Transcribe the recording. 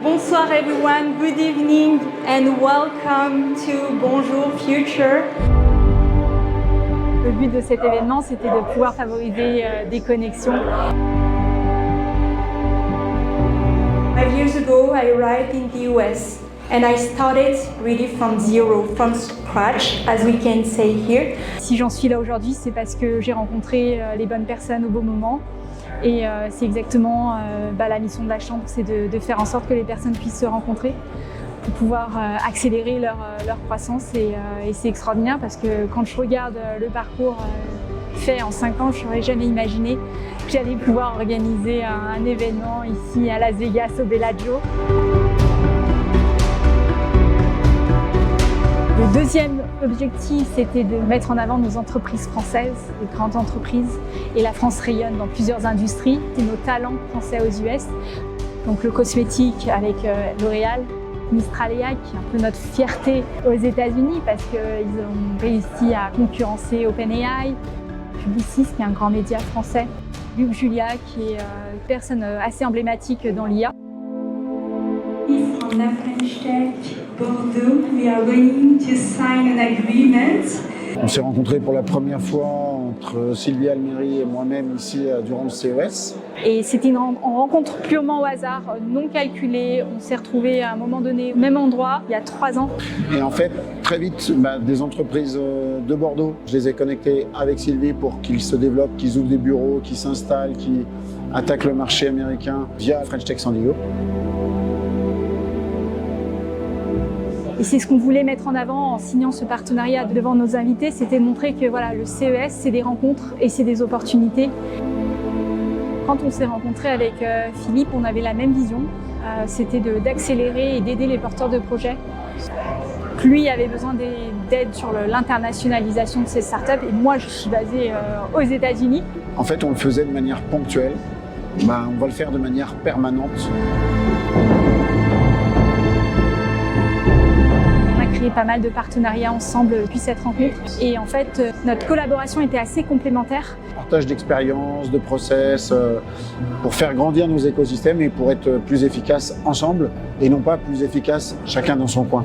Bonsoir everyone, good evening and welcome to Bonjour Future. Le but de cet événement, c'était de pouvoir favoriser des connexions. 5 years ago, I arrived in the US and I started really from zero, from scratch, as we can say here. Si j'en suis là aujourd'hui, c'est parce que j'ai rencontré les bonnes personnes au bon moment. Et c'est exactement la mission de la Chambre, c'est de faire en sorte que les personnes puissent se rencontrer pour pouvoir accélérer leur croissance. Et c'est extraordinaire parce que quand je regarde le parcours fait en 5 ans, je n'aurais jamais imaginé que j'allais pouvoir organiser un événement ici à Las Vegas, au Bellagio. Le deuxième objectif, c'était de mettre en avant nos entreprises françaises, les grandes entreprises. Et la France rayonne dans plusieurs industries. C'est nos talents français aux US. Donc le cosmétique avec L'Oréal, Mistraléa, qui est un peu notre fierté aux États-Unis parce qu'ils ont réussi à concurrencer OpenAI. Publicis, qui est un grand média français. Luc Julia, qui est une personne assez emblématique dans l'IA. From la French Tech Bordeaux, we are going to sign an agreement. On s'est rencontrés pour la première fois entre Sylvie Alméry et moi-même ici durant le CES. Et c'était une rencontre purement au hasard, non calculée. On s'est retrouvés à un moment donné au même endroit, il y a 3 ans. Et en fait, très vite, des entreprises de Bordeaux, je les ai connectées avec Sylvie pour qu'ils se développent, qu'ils ouvrent des bureaux, qu'ils s'installent, qu'ils attaquent le marché américain via French Tech San Diego. Et c'est ce qu'on voulait mettre en avant en signant ce partenariat devant nos invités, c'était de montrer que voilà, le CES, c'est des rencontres et c'est des opportunités. Quand on s'est rencontré avec Philippe, on avait la même vision, c'était d'accélérer et d'aider les porteurs de projets. Lui avait besoin d'aide sur l'internationalisation de ses startups et moi, je suis basée aux États-Unis. En fait, on le faisait de manière ponctuelle, on va le faire de manière permanente. Pas mal de partenariats ensemble depuis cette rencontre et en fait notre collaboration était assez complémentaire. Partage d'expériences, de process pour faire grandir nos écosystèmes et pour être plus efficaces ensemble et non pas plus efficaces chacun dans son coin.